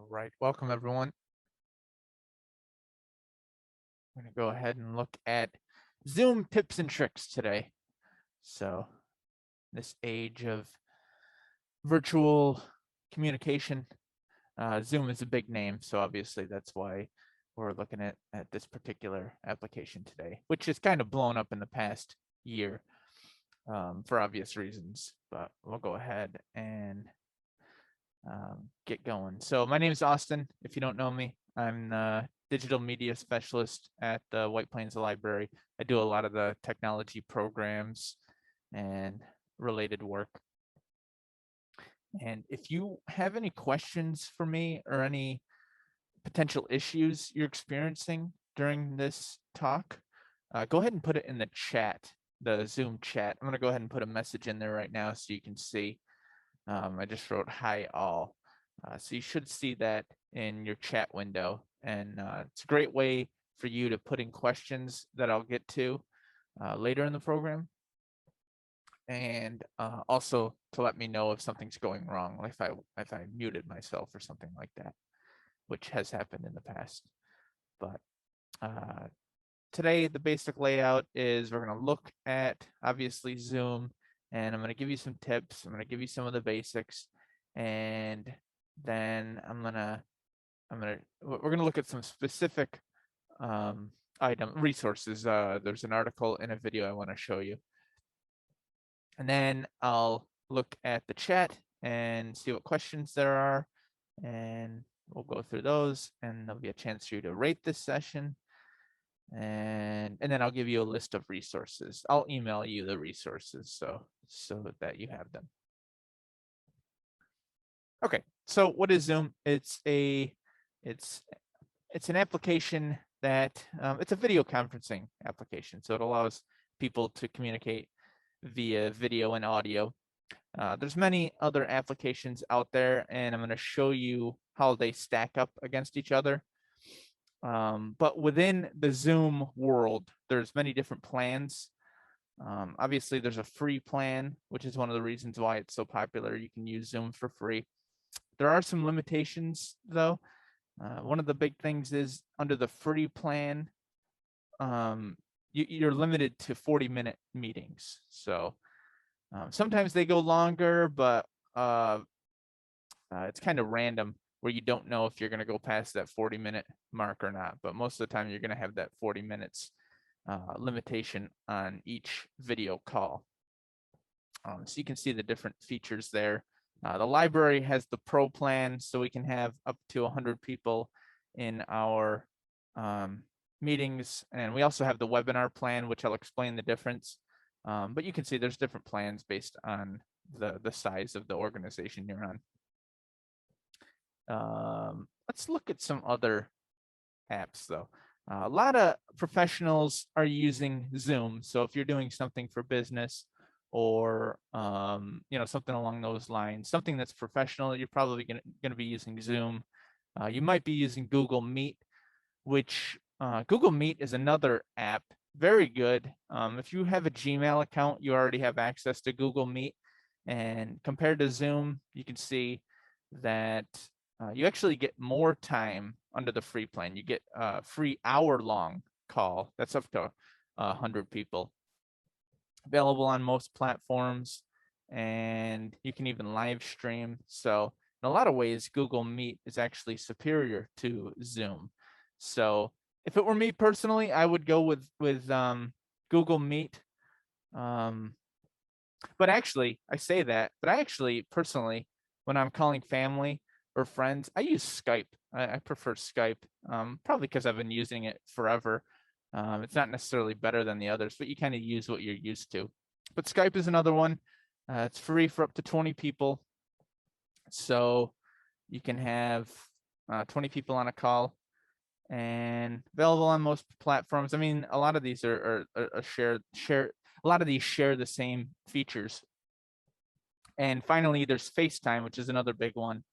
All right, welcome everyone. I'm going to go ahead and look at Zoom tips and tricks today. So, this age of virtual communication, Zoom is a big name, so obviously that's why we're looking at this particular application today, which is kind of blown up in the past year for obvious reasons. But we'll go ahead and get going. So my name is Austin. If you don't know me, I'm the digital media specialist at the White Plains Library. I do a lot of the technology programs and related work. And if you have any questions for me or any potential issues you're experiencing during this talk, go ahead and put it in the chat, the Zoom chat. I'm going to go ahead and put a message in there right now so you can see. I just wrote hi all. So you should see that in your chat window. And it's a great way for you to put in questions that I'll get to later in the program. And also to let me know if something's going wrong, like if I muted myself or something like that, which has happened in the past. But today, the basic layout is we're going to look at, obviously, Zoom, and I'm going to give you some tips. I'm going to give you some of the basics, and then we're going to look at some specific resources. There's an article in a video I want to show you. And then I'll look at the chat and see what questions there are, and we'll go through those, and there'll be a chance for you to rate this session. And then I'll give you a list of resources. I'll email you the resources so that you have them. Okay, so what is Zoom? It's an application that it's a video conferencing application. So it allows people to communicate via video and audio. There's many other applications out there, and I'm going to show you how they stack up against each other. But within the Zoom world, there's many different plans. Obviously, there's a free plan, which is one of the reasons why it's so popular. You can use Zoom for free. There are some limitations, though. One of the big things is under the free plan, you're limited to 40-minute meetings. So sometimes they go longer, but it's kind of random where you don't know if you're going to go past that 40-minute mark or not. But most of the time, you're going to have that 40 minutes limitation on each video call. So you can see the different features there. The library has the Pro plan, so we can have up to 100 people in our meetings. And we also have the webinar plan, which I'll explain the difference. But you can see there's different plans based on the size of the organization you're on. Let's look at some other apps, though. A lot of professionals are using Zoom. So if you're doing something for business or something along those lines, something that's professional, you're probably going to be using Zoom. You might be using Google Meet, which Google Meet is another app, very good. If you have a Gmail account, you already have access to Google Meet. And compared to Zoom, you can see that you actually get more time under the free plan. You get a free hour-long call. That's up to 100 people. Available on most platforms, and you can even live stream. So in a lot of ways, Google Meet is actually superior to Zoom. So if it were me personally, I would go with Google Meet. But actually, I say that, but I actually personally, when I'm calling family or friends, I use Skype. I prefer Skype, probably because I've been using it forever. It's not necessarily better than the others, but you kind of use what you're used to. But Skype is another one. It's free for up to 20 people. So you can have 20 people on a call, and available on most platforms. I mean, a lot of these are share. A lot of these share the same features. And finally, there's FaceTime, which is another big one.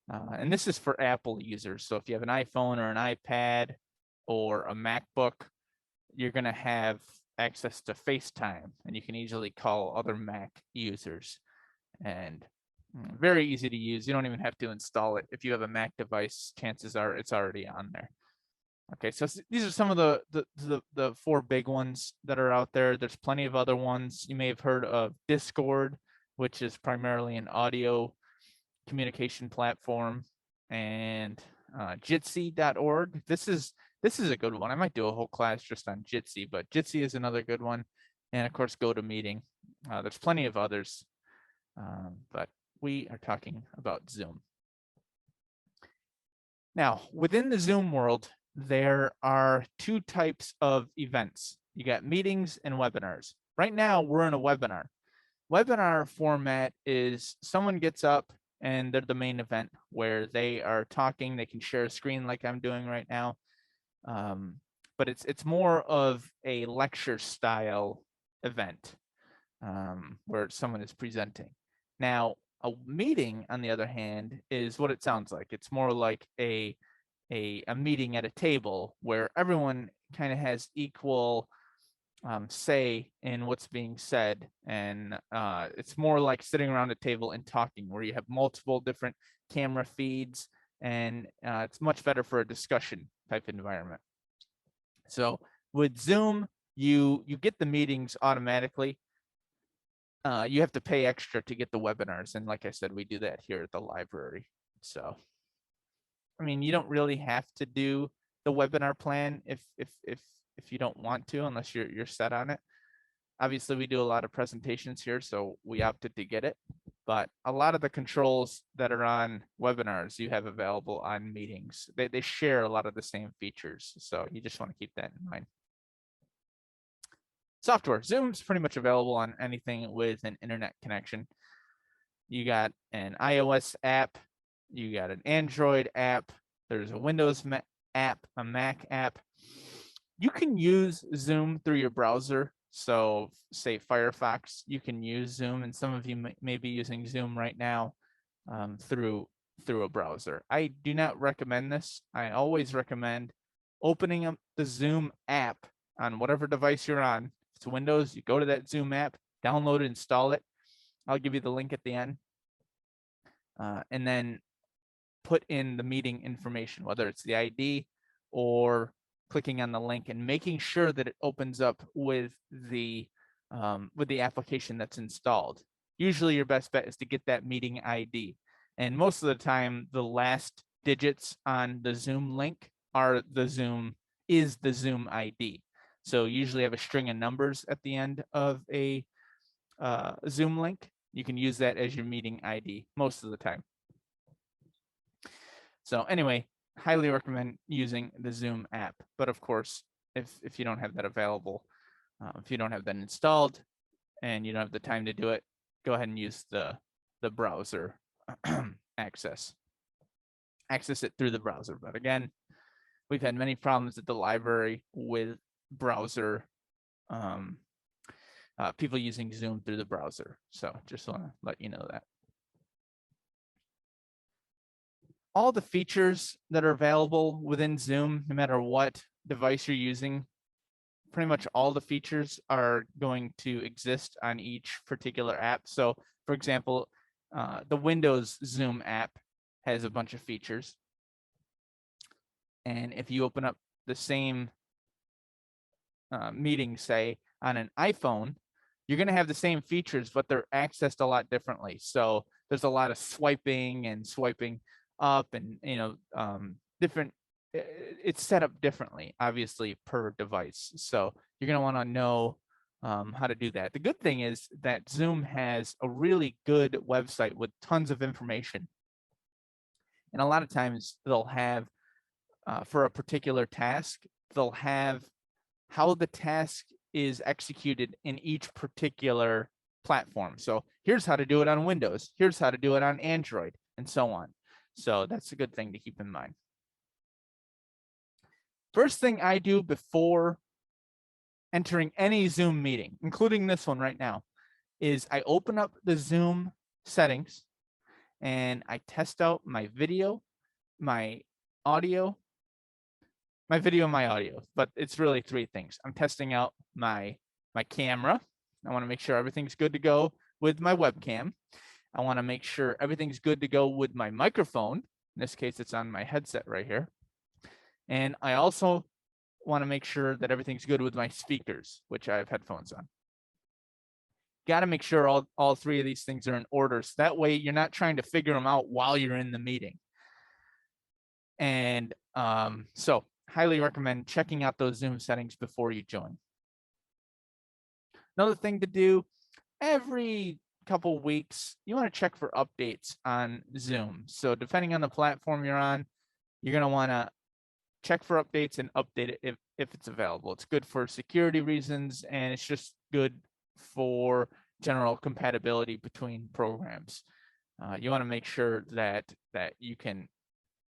And this is for Apple users. So if you have an iPhone or an iPad or a MacBook, you're going to have access to FaceTime, and you can easily call other Mac users. And Very easy to use. You don't even have to install it. If you have a Mac device, chances are it's already on there. Okay, so these are some of the four big ones that are out there. There's plenty of other ones. You may have heard of Discord, which is primarily an audio communication platform, and Jitsi.org. This is a good one. I might do a whole class just on Jitsi, but Jitsi is another good one. And of course, GoToMeeting. There's plenty of others, but we are talking about Zoom. Now, within the Zoom world, there are two types of events. You got meetings and webinars. Right now, we're in a webinar. Webinar format is someone gets up and they're the main event where they are talking. They can share a screen like I'm doing right now. But it's more of a lecture style event where someone is presenting. Now, a meeting, on the other hand, is what it sounds like. It's more like a meeting at a table where everyone kind of has equal say in what's being said, and it's more like sitting around a table and talking, where you have multiple different camera feeds, and it's much better for a discussion type environment. So with Zoom, you get the meetings automatically. You have to pay extra to get the webinars, and like I said, we do that here at the library. So, I mean, you don't really have to do the webinar plan if you don't want to, unless you're set on it. Obviously, we do a lot of presentations here, so we opted to get it. But a lot of the controls that are on webinars you have available on meetings. They share a lot of the same features, so you just want to keep that in mind. Software. Zoom's pretty much available on anything with an internet connection. You got an iOS app, you got an Android app, there's a Windows app, a Mac app. You can use Zoom through your browser. So say Firefox, you can use Zoom, and some of you may be using Zoom right now through a browser. I do not recommend this. I always recommend opening up the Zoom app on whatever device you're on. If it's Windows, you go to that Zoom app, download it, install it. I'll give you the link at the end. And then put in the meeting information, whether it's the ID or clicking on the link and making sure that it opens up with the application that's installed. Usually your best bet is to get that meeting ID. And most of the time, the last digits on the Zoom link are the Zoom ID. So usually have a string of numbers at the end of a Zoom link. You can use that as your meeting ID most of the time. So anyway, highly recommend using the Zoom app. But of course, if you don't have that available, if you don't have that installed and you don't have the time to do it, go ahead and use the browser access it through the browser. But again, we've had many problems at the library with browser, people using Zoom through the browser. So just want to let you know that. All the features that are available within Zoom, no matter what device you're using, pretty much all the features are going to exist on each particular app. So for example, the Windows Zoom app has a bunch of features. And if you open up the same meeting, say on an iPhone, you're going to have the same features, but they're accessed a lot differently. So there's a lot of swiping and swiping up, and different. It's set up differently, obviously, per device. So you're going to want to know how to do that. The good thing is that Zoom has a really good website with tons of information. And a lot of times they'll have, for a particular task, they'll have how the task is executed in each particular platform. So here's how to do it on Windows. Here's how to do it on Android, and so on. So that's a good thing to keep in mind. First thing I do before entering any Zoom meeting, including this one right now, is I open up the Zoom settings and I test out my video, my audio, but it's really three things. I'm testing out my camera. I want to make sure everything's good to go with my webcam. I want to make sure everything's good to go with my microphone. In this case, it's on my headset right here. And I also want to make sure that everything's good with my speakers, which I have headphones on. Got to make sure all three of these things are in order. So that way you're not trying to figure them out while you're in the meeting. And so highly recommend checking out those Zoom settings before you join. Another thing to do, every couple weeks, you want to check for updates on Zoom. So depending on the platform you're on, you're going to want to check for updates and update it if it's available. It's good for security reasons, and it's just good for general compatibility between programs. You want to make sure that you can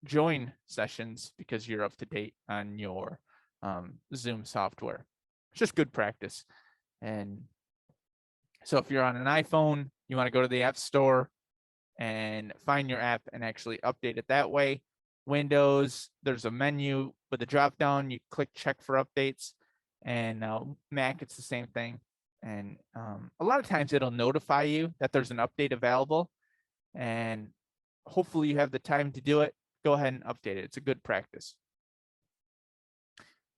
join sessions because you're up to date on your Zoom software. It's just good practice. And so if you're on an iPhone, you want to go to the App Store and find your app and actually update it that way. Windows, there's a menu with a drop down. You click check for updates, and Mac, it's the same thing. And a lot of times it'll notify you that there's an update available, and hopefully you have the time to do it. Go ahead and update it. It's a good practice.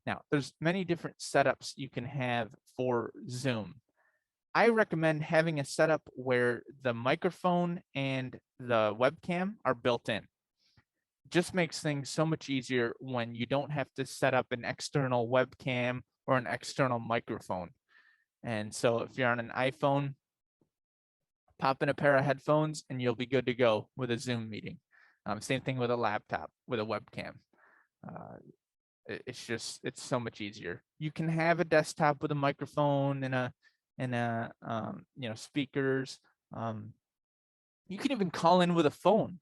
Now, there's many different setups you can have for Zoom. I recommend having a setup where the microphone and the webcam are built in. Just makes things so much easier when you don't have to set up an external webcam or an external microphone. And so if you're on an iPhone, pop in a pair of headphones and you'll be good to go with a Zoom meeting. Same thing with a laptop with a webcam. It's so much easier. You can have a desktop with a microphone and speakers. You can even call in with a phone.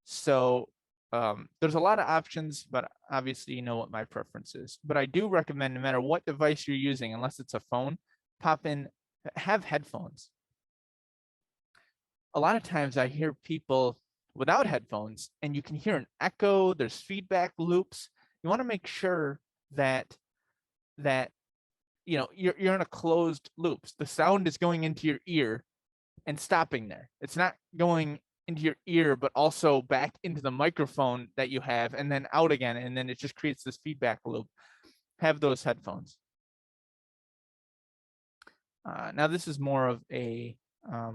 So there's a lot of options, but obviously you know what my preference is. But I do recommend, no matter what device you're using, unless it's a phone, have headphones. A lot of times I hear people without headphones, and you can hear an echo, there's feedback loops. You want to make sure that you're in a closed loop. The sound is going into your ear and stopping there. It's not going into your ear, but also back into the microphone that you have and then out again. And then it just creates this feedback loop. Have those headphones. Now this is more of a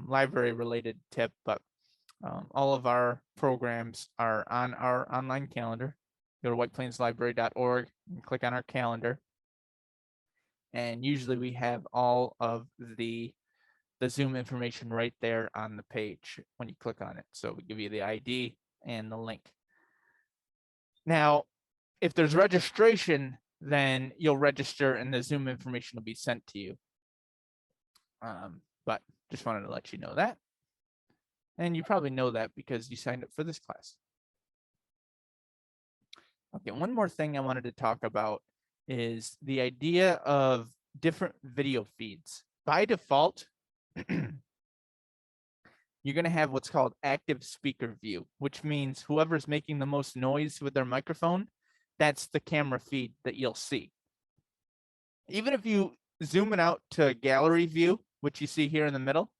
library related tip, but all of our programs are on our online calendar. Go to whiteplainslibrary.org and click on our calendar. And usually we have all of the Zoom information right there on the page when you click on it. So we give you the ID and the link. Now, if there's registration, then you'll register and the Zoom information will be sent to you. But just wanted to let you know that. And you probably know that because you signed up for this class. Okay, one more thing I wanted to talk about is the idea of different video feeds. By default, you're going to have what's called active speaker view, which means whoever's making the most noise with their microphone, that's the camera feed that you'll see. Even if you zoom it out to gallery view, which you see here in the middle,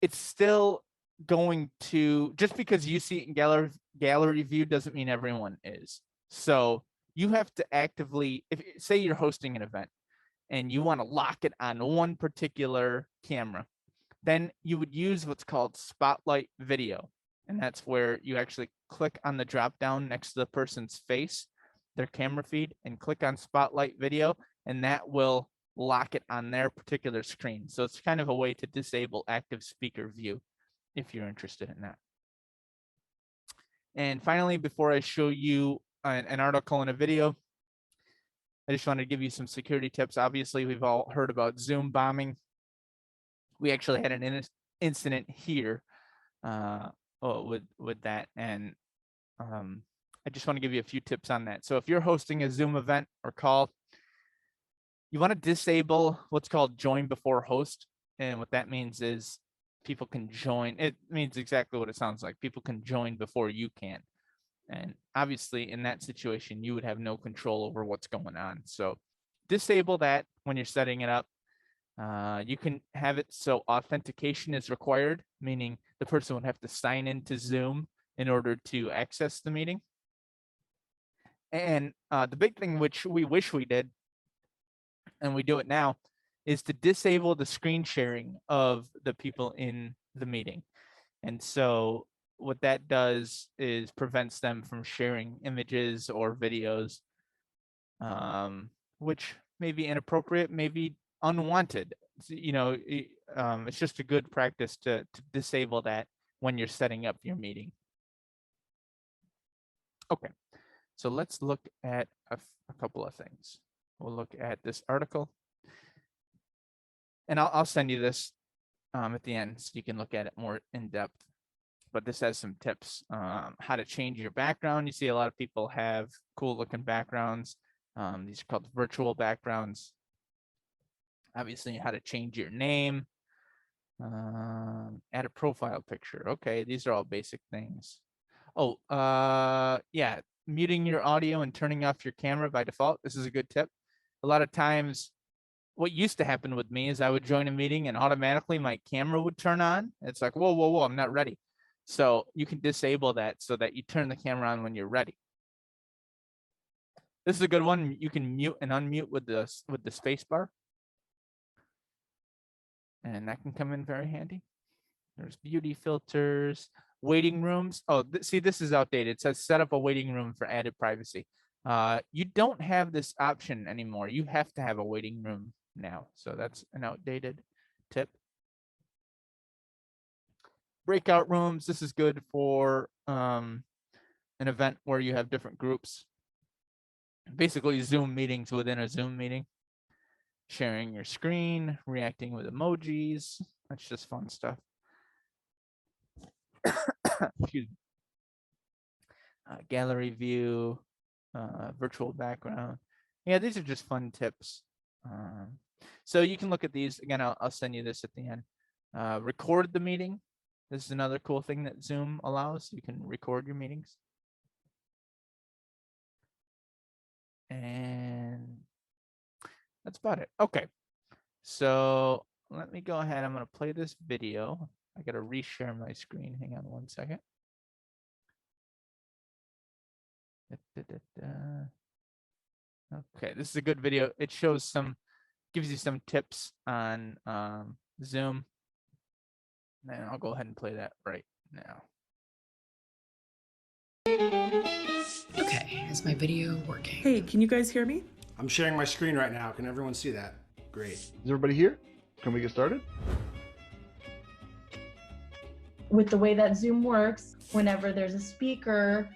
it's still going to, just because you see it in gallery view doesn't mean everyone is. So you have to actively, if say you're hosting an event and you want to lock it on one particular camera, then you would use what's called Spotlight Video. And that's where you actually click on the drop down next to the person's face, their camera feed, and click on Spotlight Video, and that will lock it on their particular screen. So it's kind of a way to disable active speaker view if you're interested in that. And finally, before I show you an article and a video, I just wanted to give you some security tips. Obviously, we've all heard about Zoom bombing. We actually had an incident here with that, and I just want to give you a few tips on that. So if you're hosting a Zoom event or call, you want to disable what's called join before host. And what that means is people can join. It means exactly what it sounds like. People can join before you can. And obviously in that situation, you would have no control over what's going on. So disable that when you're setting it up. You can have it so authentication is required, meaning the person would have to sign into Zoom in order to access the meeting. And the big thing which we wish we did, and we do it now, is to disable the screen sharing of the people in the meeting. And so what that does is prevents them from sharing images or videos, which may be inappropriate, may be unwanted. You know, it's just a good practice to disable that when you're setting up your meeting. Okay, so let's look at a couple of things. We'll look at this article, and I'll send you this at the end so you can look at it more in depth. But this has some tips, how to change your background. You see a lot of people have cool looking backgrounds. These are called virtual backgrounds. Obviously, how to change your name, add a profile picture. Okay, these are all basic things. Oh, yeah, muting your audio and turning off your camera by default. This is a good tip. A lot of times, what used to happen with me is I would join a meeting and automatically my camera would turn on. It's like, whoa, whoa, whoa, I'm not ready. So you can disable that so that you turn the camera on when you're ready. This is a good one. You can mute and unmute with the space bar. And that can come in very handy. There's beauty filters, waiting rooms. Oh, see, this is outdated. It says set up a waiting room for added privacy. You don't have this option anymore. You have to have a waiting room now. So that's an outdated tip. Breakout rooms. This is good for an event where you have different groups. Basically, Zoom meetings within a Zoom meeting. Sharing your screen, reacting with emojis. That's just fun stuff. Excuse me. Gallery view, virtual background. Yeah, these are just fun tips. So you can look at these. Again, I'll send you this at the end. Record the meeting. This is another cool thing that Zoom allows. You can record your meetings. And that's about it. Okay. So let me go ahead. I'm going to play this video. I got to reshare my screen. Hang on one second. Okay, this is a good video. It shows gives you some tips on Zoom. And I'll go ahead and play that right now. Okay, is my video working? Hey, can you guys hear me? I'm sharing my screen right now. Can everyone see that? Great. Is everybody here? Can we get started? With the way that Zoom works, whenever there's a speaker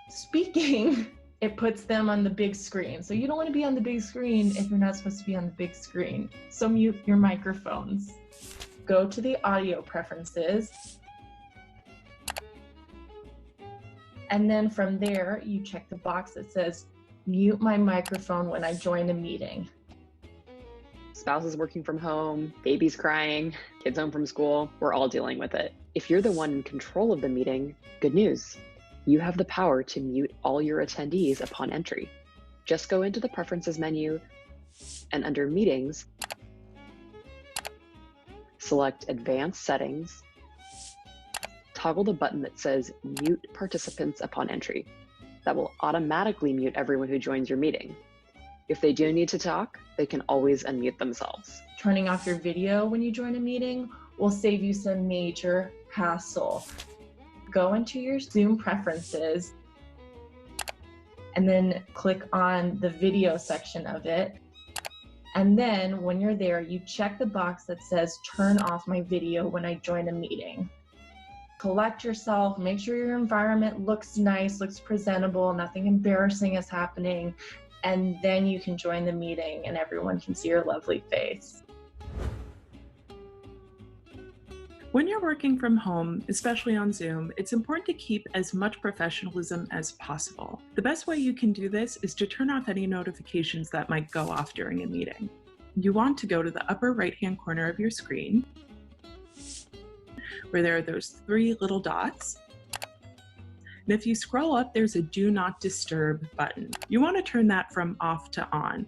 speaking, it puts them on the big screen. So you don't want to be on the big screen if you're not supposed to be on the big screen. So mute your microphones. Go to the audio preferences. And then from there, you check the box that says, mute my microphone when I join a meeting. Spouse is working from home, baby's crying, kids home from school, we're all dealing with it. If you're the one in control of the meeting, good news. You have the power to mute all your attendees upon entry. Just go into the Preferences menu and under Meetings, select Advanced Settings, toggle the button that says Mute Participants upon entry. That will automatically mute everyone who joins your meeting. If they do need to talk, they can always unmute themselves. Turning off your video when you join a meeting will save you some major hassle. Go into your Zoom preferences and then click on the video section of it. And then when you're there, you check the box that says turn off my video when I join a meeting. Collect yourself, make sure your environment looks nice, looks presentable, nothing embarrassing is happening, and then you can join the meeting and everyone can see your lovely face. When you're working from home, especially on Zoom, it's important to keep as much professionalism as possible. The best way you can do this is to turn off any notifications that might go off during a meeting. You want to go to the upper right-hand corner of your screen, where there are those three little dots. And if you scroll up, there's a Do Not Disturb button. You want to turn that from off to on.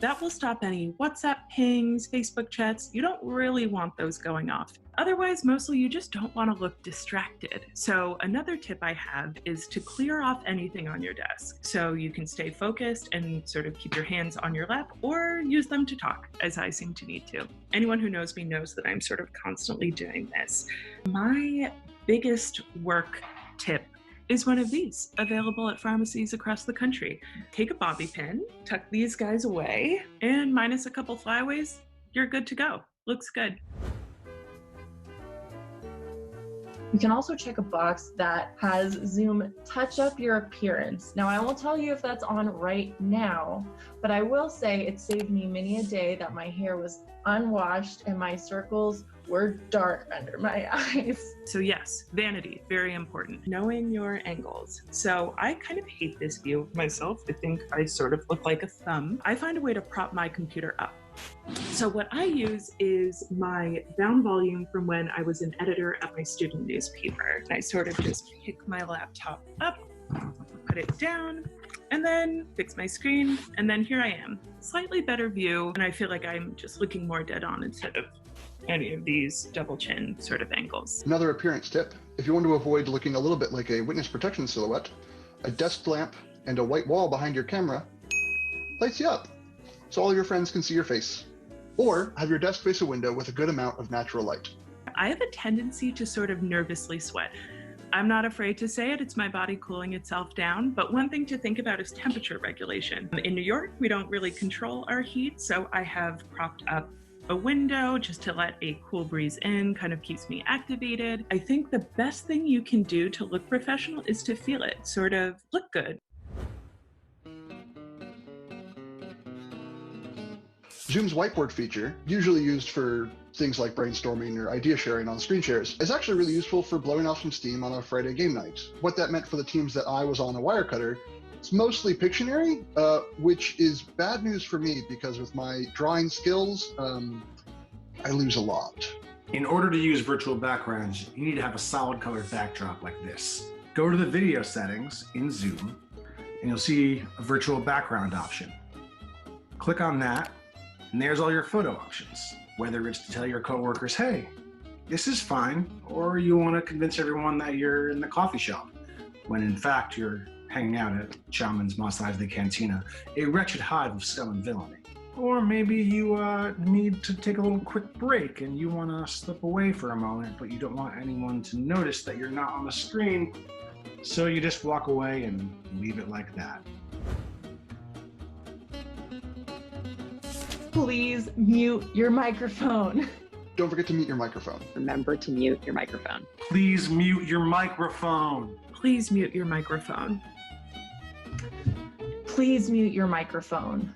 That will stop any WhatsApp pings, Facebook chats. You don't really want those going off. Otherwise, mostly you just don't want to look distracted. So another tip I have is to clear off anything on your desk so you can stay focused and sort of keep your hands on your lap or use them to talk, as I seem to need to. Anyone who knows me knows that I'm sort of constantly doing this. My biggest work tip is one of these, available at pharmacies across the country. Take a bobby pin, tuck these guys away, and minus a couple flyaways, you're good to go. Looks good. You can also check a box that has Zoom touch up your appearance. Now, I won't tell you if that's on right now, but I will say it saved me many a day that my hair was unwashed and my circles were dark under my eyes. So yes, vanity, very important. Knowing your angles. So I kind of hate this view of myself. I think I sort of look like a thumb. I find a way to prop my computer up. So what I use is my down volume from when I was an editor at my student newspaper. I sort of just pick my laptop up, put it down, and then fix my screen, and then here I am. Slightly better view, and I feel like I'm just looking more dead on instead of any of these double chin sort of angles. Another appearance tip, if you want to avoid looking a little bit like a witness protection silhouette, a desk lamp and a white wall behind your camera lights you up so all your friends can see your face. Or have your desk face a window with a good amount of natural light. I have a tendency to sort of nervously sweat. I'm not afraid to say it, it's my body cooling itself down, but one thing to think about is temperature regulation. In New York, we don't really control our heat, so I have propped up a window just to let a cool breeze in, kind of keeps me activated. I think the best thing you can do to look professional is to feel it, sort of look good. Zoom's whiteboard feature, usually used for things like brainstorming or idea sharing on screen shares, is actually really useful for blowing off some steam on a Friday game night. What that meant for the teams that I was on a Wirecutter, it's mostly Pictionary, which is bad news for me because with my drawing skills, I lose a lot. In order to use virtual backgrounds, you need to have a solid colored backdrop like this. Go to the video settings in Zoom, and you'll see a virtual background option. Click on that, and there's all your photo options. Whether it's to tell your coworkers, hey, this is fine, or you want to convince everyone that you're in the coffee shop, when in fact you're hanging out at Chalmers Mos Eisley Cantina, a wretched hive of scum and villainy. Or maybe you need to take a little quick break and you want to slip away for a moment, but you don't want anyone to notice that you're not on the screen, so you just walk away and leave it like that. Please mute your microphone. Don't forget to mute your microphone. Remember to mute your microphone. Please mute your microphone. Please mute your microphone. Please mute your microphone.